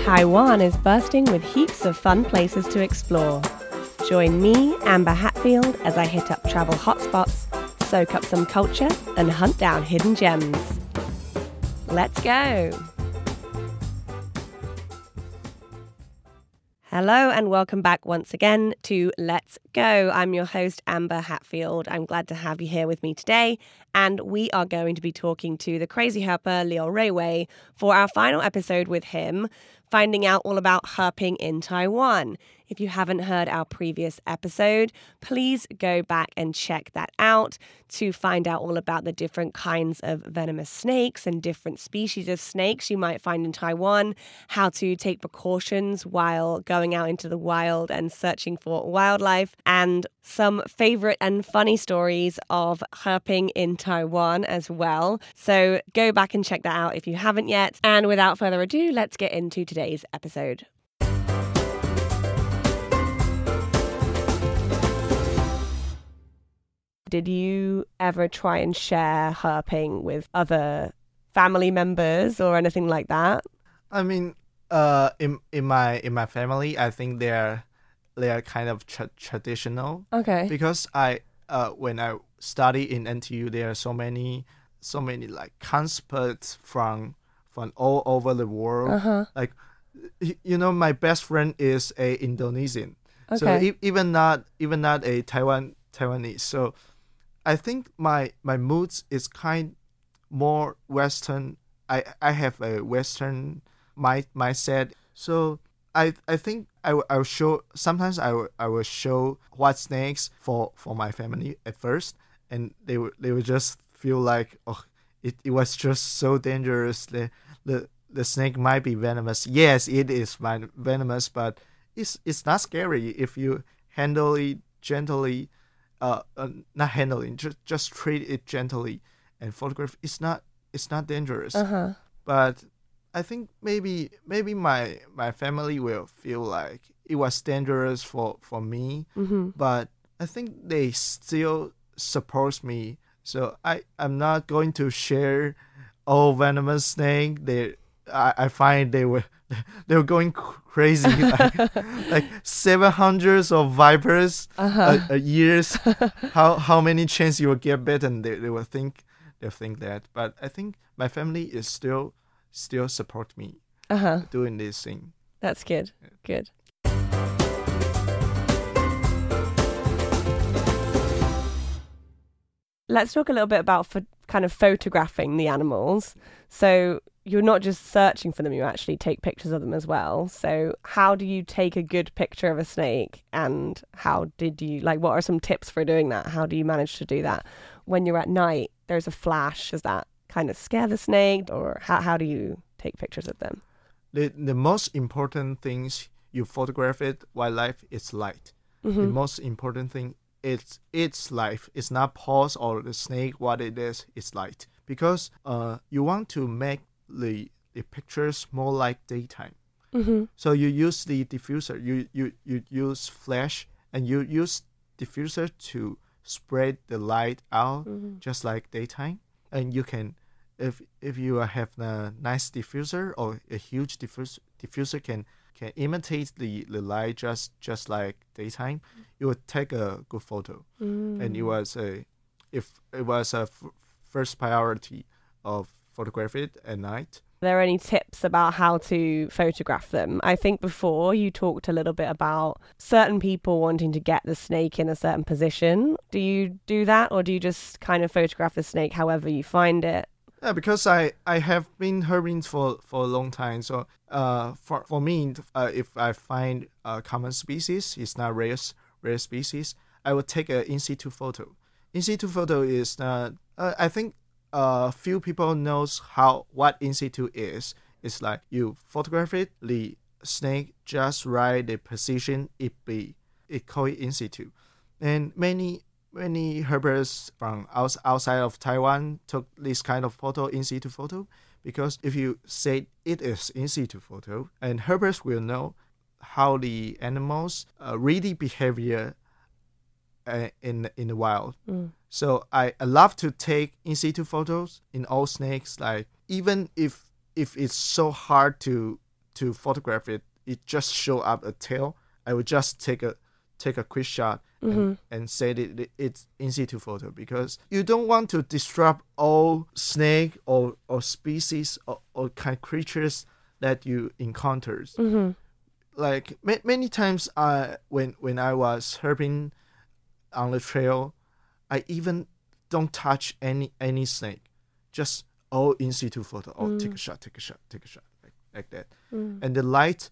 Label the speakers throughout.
Speaker 1: Taiwan is bursting with heaps of fun places to explore. Join me, Amber Hatfield, as I hit up travel hotspots, soak up some culture, and hunt down hidden gems. Let's go! Hello and welcome back once again to Let's Go. I'm your host, Amber Hatfield. I'm glad to have you here with me today. And we are going to be talking to the crazy herper, Liu Rei Wei, for our final episode with him, finding out all about herping in Taiwan. If you haven't heard our previous episode, please go back and check that out to find out all about the different kinds of venomous snakes and different species of snakes you might find in Taiwan, how to take precautions while going out into the wild and searching for wildlife, and some favorite and funny stories of herping in Taiwan as well. So go back and check that out if you haven't yet. And without further ado, let's get into today's episode. Did you ever try and share herping with other family members or anything like that?
Speaker 2: I mean, in my family, I think they are kind of traditional.
Speaker 1: Okay.
Speaker 2: Because when I study in NTU, there are so many like concerts from all over the world.
Speaker 1: Uh-huh.
Speaker 2: Like, my best friend is a Indonesian.
Speaker 1: Okay.
Speaker 2: So even not a Taiwanese. So I think my moods is kind more Western. I have a Western mindset. So I think I'll show sometimes I will show white snakes for my family at first, and they would just feel like, oh, it was just so dangerous. The snake might be venomous. Yes, it is venomous, but it's not scary if you handle it gently. Not handling, just treat it gently and photograph. It's not dangerous.
Speaker 1: Uh-huh.
Speaker 2: But I think maybe my family will feel like it was dangerous for me.
Speaker 1: Mm-hmm.
Speaker 2: But I think they still support me. So I'm not going to share all venomous snake. I find they were going crazy, like 700 of vipers a years. How many chance you will get bitten? They will think that. But I think my family is still support me doing this thing.
Speaker 1: That's good.
Speaker 2: Yeah.
Speaker 1: Good. Let's talk a little bit about kind of photographing the animals. So you're not just searching for them, you actually take pictures of them as well. So how do you take a good picture of a snake, and what are some tips for doing that? How do you manage to do that? When you're at night, there's a flash. Does that kind of scare the snake, or how do you take pictures of them?
Speaker 2: The most important things you photograph it wildlife is light.
Speaker 1: Mm-hmm.
Speaker 2: The most important thing it's life. It's not pose or the snake. What it is light, because you want to make the pictures more like daytime.
Speaker 1: Mm-hmm.
Speaker 2: So you use the diffuser. You use flash, and you use diffuser to spread the light out, just like daytime. And you can, if you have a nice diffuser or a huge diffuser can imitate the light just like daytime, you would take a good photo. And it was a first priority of photograph it at night.
Speaker 1: Are there any tips about how to photograph them? I think before you talked a little bit about certain people wanting to get the snake in a certain position. Do you do that, or do you just kind of photograph the snake however you find it?
Speaker 2: Yeah, because I have been herping for a long time. So for me, if I find a common species, it's not rare species, I will take an in situ photo. In situ photo is not. I think few people knows what in situ is. It's like you photograph it, the snake just right the position it call it in situ, and many herpers from outside of Taiwan took this kind of photo, in situ photo, because if you say it is in situ photo, and herpers will know how the animals really behavior in the wild. So I love to take in situ photos in all snakes. Like even if it's so hard to to photograph it, it just show up a tail. I would just take a quick shot and say that it's in situ photo, because you don't want to disrupt all snake or species or kind of creatures that you encounters. Like many times, when I was herping on the trail, I even don't touch any snake, just all in situ photo. Oh, take a shot, like that. And the light,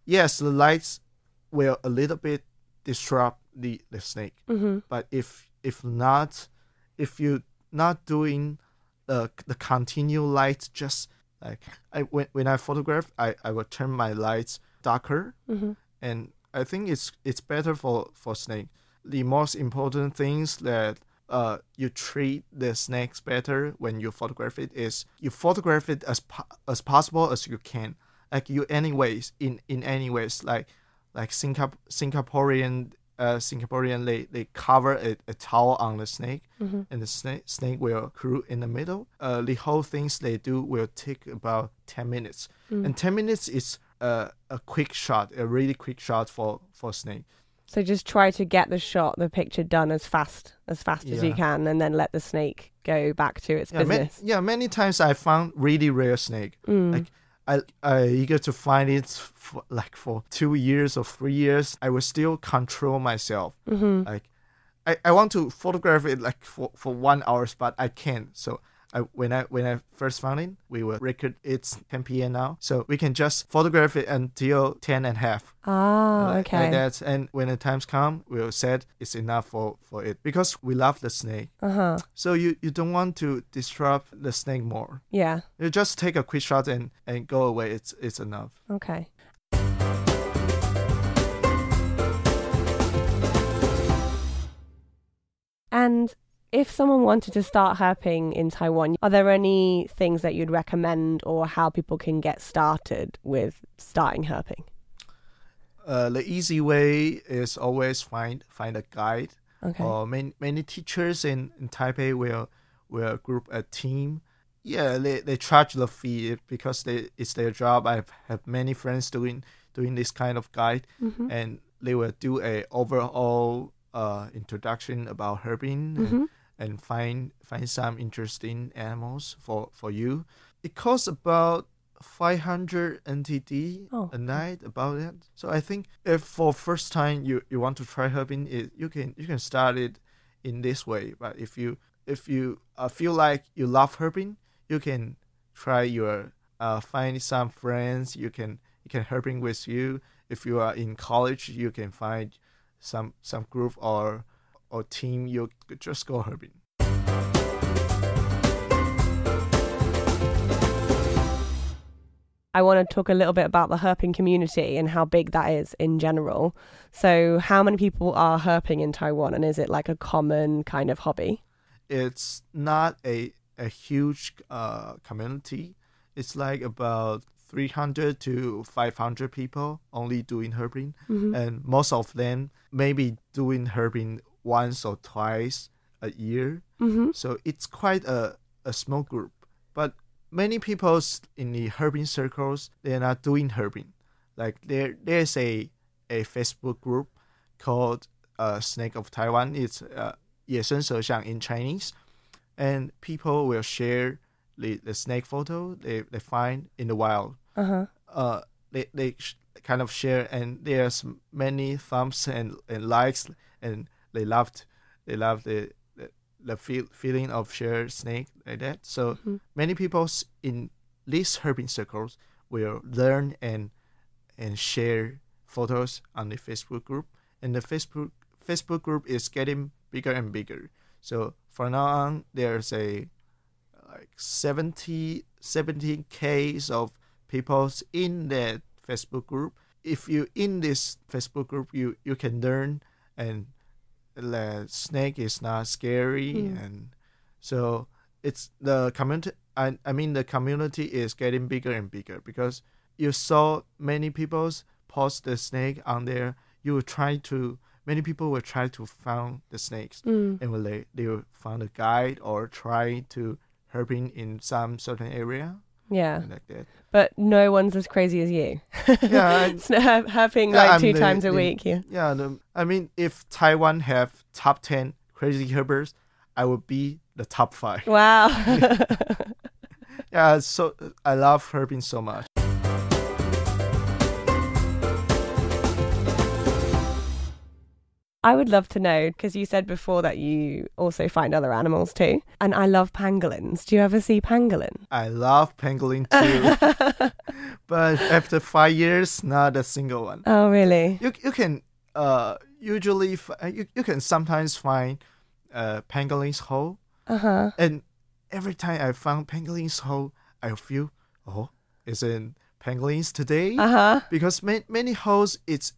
Speaker 2: yes, the lights will a little bit disrupt the snake. But if you're not doing the continual light, just like when I photograph, I will turn my lights darker, and I think it's better for snake. The most important things that you treat the snakes better when you photograph it is you photograph it as possible as you can. Like you anyways in any ways, like Singaporean they cover a towel on the snake, and the snake will crawl in the middle. The whole things they do will take about 10 minutes, and 10 minutes is a quick shot, a really quick shot for snake.
Speaker 1: So just try to get the picture done as fast as you can, and then let the snake go back to its business.
Speaker 2: Many times I found really rare snake. Like I eager to find it for 2 years or 3 years. I will still control myself. Like I want to photograph it like for 1 hour, but I can't. So when I first found it, we will record. It's 10 p.m. now, so we can just photograph it until 10 and a half.
Speaker 1: Okay.
Speaker 2: Like that. And when the times come, we'll set it's enough for it, because we love the snake. So you don't want to disrupt the snake more.
Speaker 1: Yeah.
Speaker 2: You just take a quick shot and go away. It's enough.
Speaker 1: Okay. And if someone wanted to start herping in Taiwan, are there any things that you'd recommend, or how people can get started with starting herping?
Speaker 2: The easy way is always find a guide.
Speaker 1: Okay.
Speaker 2: Or many teachers in Taipei will group a team. Yeah, they charge the fee because it's their job. I have many friends doing this kind of guide, and they will do a overall introduction about herping and find some interesting animals for you. It costs about 500 NTD a night, about that. So I think if for first time you want to try herping, you can start it in this way. But if you feel like you love herping, you can try your find some friends you can herping with you. If you are in college, you can find some group or team. You could just go herping.
Speaker 1: I want to talk a little bit about the herping community and how big that is in general. So how many people are herping in Taiwan, and is it like a common kind of hobby?
Speaker 2: It's not a huge community. It's like about 300 to 500 people only doing herping, and most of them maybe doing herping once or twice a year. So it's quite a small group. But many people in the herping circles, they're not doing herping. Like there's a Facebook group called Snake of Taiwan. It's 野生蛇像 in Chinese, and people will share the snake photo they find in the wild. They kind of share, and there's many thumbs and likes, and they love the feeling of share snake like that. So many people in these herping circles will learn and share photos on the Facebook group, and the Facebook group is getting bigger and bigger. So from now on, there's a like 70 cases of people in that Facebook group. If you in this Facebook group, you can learn, and the snake is not scary, and so it's the community. I mean the community is getting bigger and bigger, because you saw many people post the snake on there. Many people will try to find the snakes, and when they will find a guide or try to herping in some certain area.
Speaker 1: Yeah.
Speaker 2: like that.
Speaker 1: But no one's as crazy as you.
Speaker 2: Yeah,
Speaker 1: Herping
Speaker 2: yeah,
Speaker 1: like
Speaker 2: I'm
Speaker 1: 2 times a week. Yeah.
Speaker 2: Yeah, I mean, if Taiwan have top 10 crazy herpers, I would be the top 5.
Speaker 1: Wow.
Speaker 2: Yeah, so I love herping so much.
Speaker 1: I would love to know, because you said before that you also find other animals too. And I love pangolins. Do you ever see pangolin?
Speaker 2: I love pangolin too, but after 5 years, not a single one.
Speaker 1: Oh, really?
Speaker 2: You can usually you can sometimes find pangolin's hole, and every time I found pangolin's hole, I feel, oh, is it pangolins today? Because many holes it's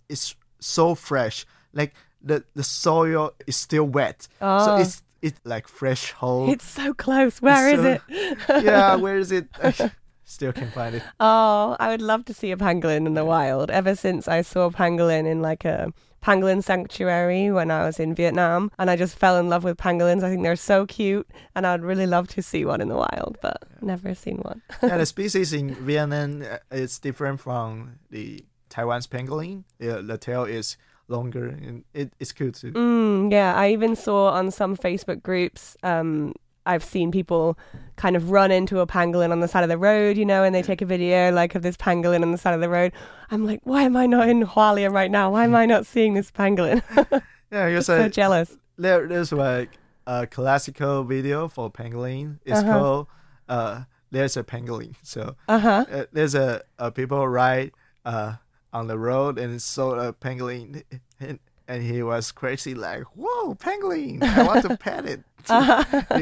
Speaker 2: so fresh, like the soil is still wet, so it's like fresh hole.
Speaker 1: It's so close. Where is it?
Speaker 2: Yeah, where is it? I still can't find it.
Speaker 1: Oh, I would love to see a pangolin in the wild. Ever since I saw a pangolin in like a pangolin sanctuary when I was in Vietnam, and I just fell in love with pangolins. I think they're so cute, and I'd really love to see one in the wild, but never seen one.
Speaker 2: Yeah, the species in Vietnam is different from the Taiwan's pangolin. The tail is longer, and it's cool too.
Speaker 1: Yeah, I even saw on some Facebook groups, I've seen people kind of run into a pangolin on the side of the road, and they take a video like of this pangolin on the side of the road. I'm like, why am I not in Hualien right now? Why am I not seeing this pangolin?
Speaker 2: Yeah, you're
Speaker 1: so jealous.
Speaker 2: There's like a classical video for pangolin. It's called "There's a Pangolin." So there's a people ride on the road and saw a pangolin, and he was crazy like, "Whoa, pangolin! I want to pet it."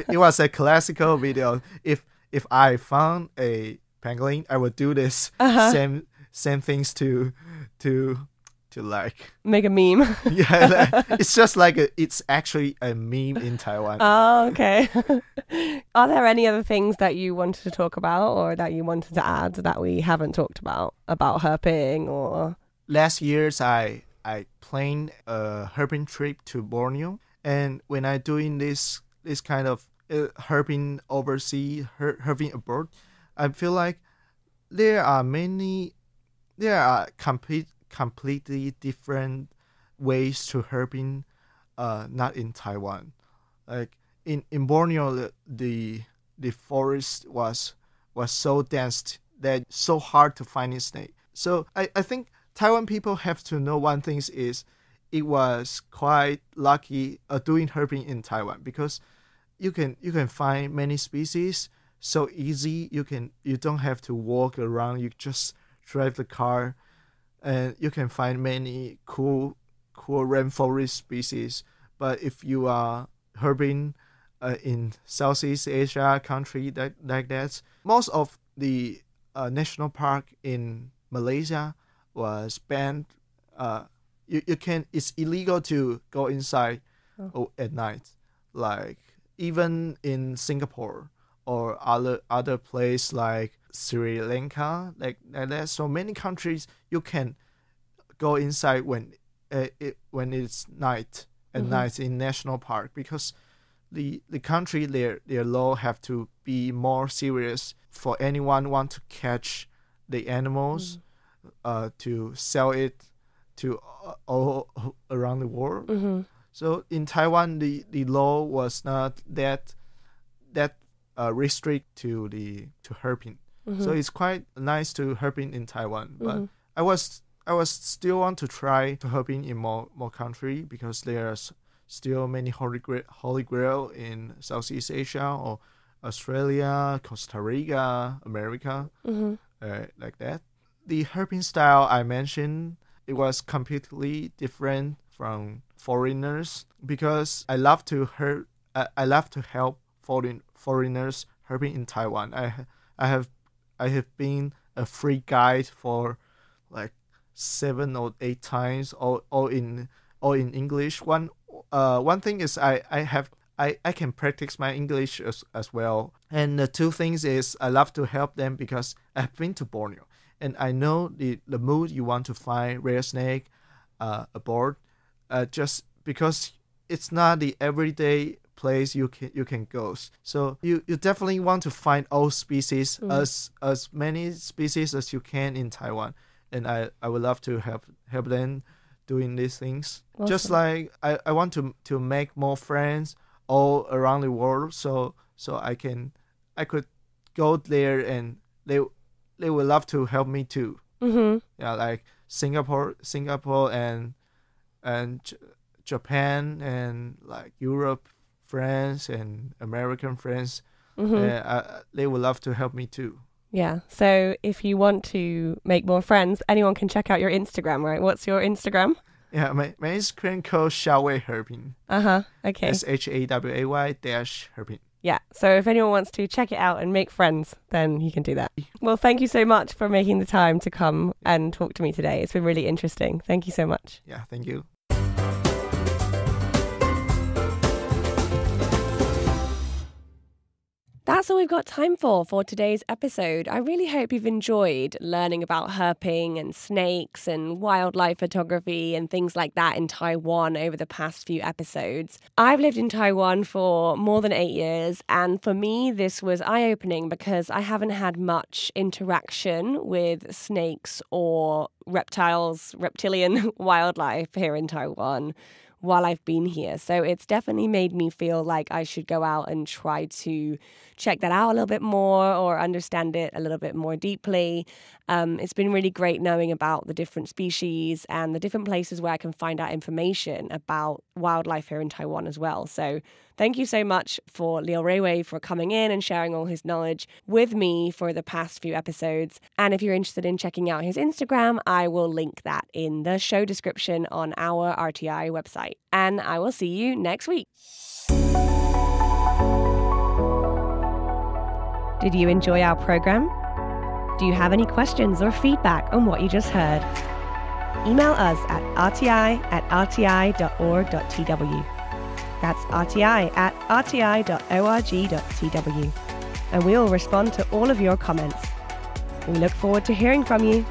Speaker 2: It was a classical video. If I found a pangolin, I would do this same things to like
Speaker 1: make a meme.
Speaker 2: Yeah, it's just like it's actually a meme in Taiwan.
Speaker 1: Oh, okay. Are there any other things that you wanted to talk about or that you wanted to add that we haven't talked about herping or?
Speaker 2: Last year's I planned a herping trip to Borneo, and when I doing this kind of herping overseas, herping abroad, I feel like there are completely different ways to herping, not in Taiwan. Like in Borneo, the forest was so dense that it's so hard to find a snake. So I think Taiwan people have to know one thing is it was quite lucky doing herping in Taiwan, because you can find many species so easy. You don't have to walk around. You just drive the car, and you can find many cool rainforest species. But if you are herping in Southeast Asia country like that, most of the national park in Malaysia was banned. It's illegal to go inside at night. Like even in Singapore or other place like Sri Lanka, like that. So many countries you can go inside when it's night at night in national park, because the country their law have to be more serious for anyone want to catch the animals to sell it to all around the world. So in Taiwan, the law was not that restrict to herping. So it's quite nice to herping in Taiwan. But I was still want to try to herping in more country, because there's still many holy grail in Southeast Asia or Australia, Costa Rica, America, like that. The herping style I mentioned, it was completely different from foreigners, because I love to help foreigners herping in Taiwan. I have been a free guide for like 7 or 8 times, all in English. One thing is I can practice my English as well. And the two things is I love to help them because I've been to Borneo and I know the mood you want to find rare snake aboard, just because it's not the everyday place you can go. So you definitely want to find all species, as many species as you can in Taiwan, and I would love to help them doing these things.
Speaker 1: Awesome.
Speaker 2: Just like I want to make more friends all around the world, so I could go there and they would love to help me too. Yeah, like Singapore and Japan and like Europe friends and American friends. They would love to help me too.
Speaker 1: Yeah. So if you want to make more friends, anyone can check out your Instagram, right? What's your Instagram?
Speaker 2: Yeah, my Instagram called Shaway Herping.
Speaker 1: Okay.
Speaker 2: SHAWAY-herping.
Speaker 1: Yeah. So if anyone wants to check it out and make friends, then you can do that. Well, thank you so much for making the time to come and talk to me today. It's been really interesting. Thank you so much.
Speaker 2: Yeah, thank you.
Speaker 1: That's all we've got time for today's episode. I really hope you've enjoyed learning about herping and snakes and wildlife photography and things like that in Taiwan over the past few episodes. I've lived in Taiwan for more than 8 years, and for me, this was eye-opening because I haven't had much interaction with snakes or reptilian wildlife here in Taiwan while I've been here. So it's definitely made me feel like I should go out and try to check that out a little bit more or understand it a little bit more deeply. It's been really great knowing about the different species and the different places where I can find out information about wildlife here in Taiwan as well. So thank you so much for Liu Rei Wei for coming in and sharing all his knowledge with me for the past few episodes. And if you're interested in checking out his Instagram, I will link that in the show description on our RTI website. And I will see you next week. Did you enjoy our program? Do you have any questions or feedback on what you just heard? Email us at rti@rti.org.tw. That's rti@rti.org.tw. And we will respond to all of your comments. We look forward to hearing from you.